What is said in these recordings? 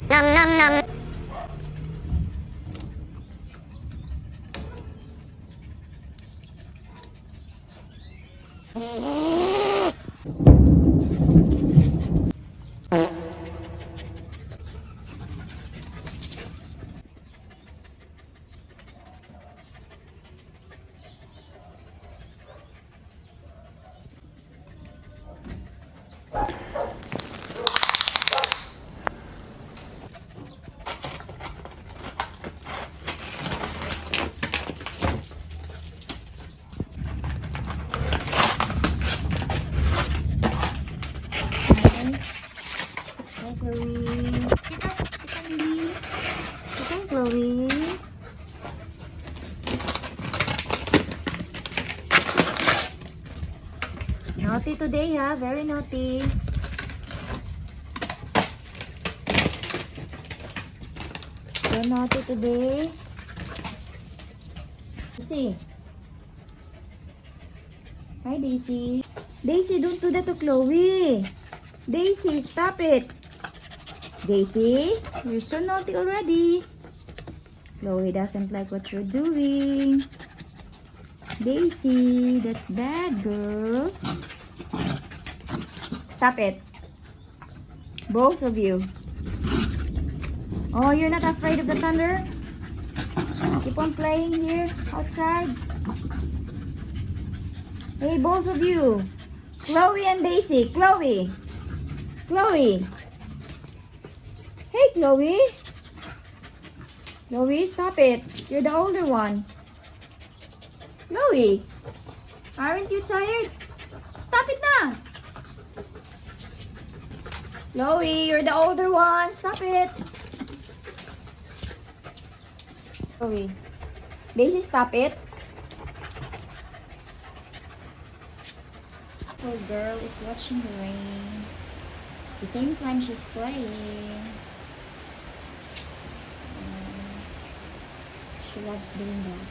Nom nom nom. Chloe. Naughty today, ha? Very naughty. So naughty today. Daisy. Hi, Daisy. Daisy, don't do that to Chloe. Daisy, stop it. Daisy, you're so naughty already. Chloe doesn't like what you're doing. Daisy, that's bad, girl. Stop it. Both of you. Oh, you're not afraid of the thunder? Keep on playing here outside. Hey, both of you. Chloe and Daisy. Chloe. Chloe. Hey, Chloe. Chloe, stop it. You're the older one. Chloe, aren't you tired? Stop it now. Chloe, you're the older one. Stop it. Chloe. Daisy, stop it. Poor girl is watching the rain. At the same time, she's playing. She loves doing that.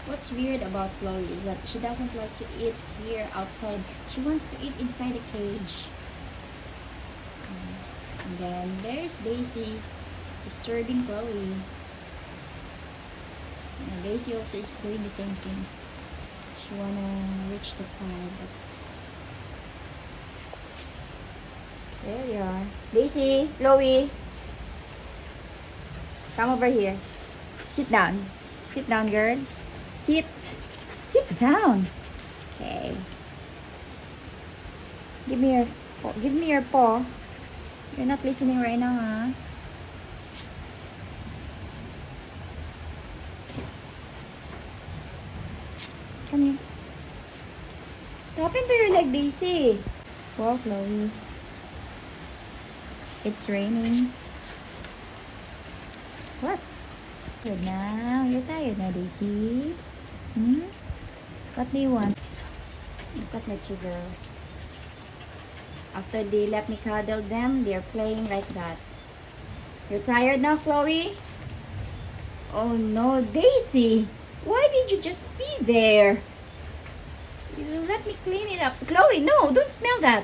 What's weird about Chloe is that she doesn't like to eat here outside. She wants to eat inside a cage. And then there's Daisy disturbing Chloe. And Daisy also is doing the same thing. She wanna reach the side. But there you are. Daisy, Chloe. Come over here. Sit down. Sit down, girl. Sit. Sit down. Okay. Give me your paw. You're not listening right now, huh? Come here. What happened to your leg, Daisy? Wow, Chloe. It's raining. What? Good now. You're tired now, Daisy. What do you want? Look at my two girls. After they let me cuddle them, they're playing like that. You're tired now, Chloe? Oh no, Daisy! Why did you just be there? You let me clean it up. Chloe, no! Don't smell that!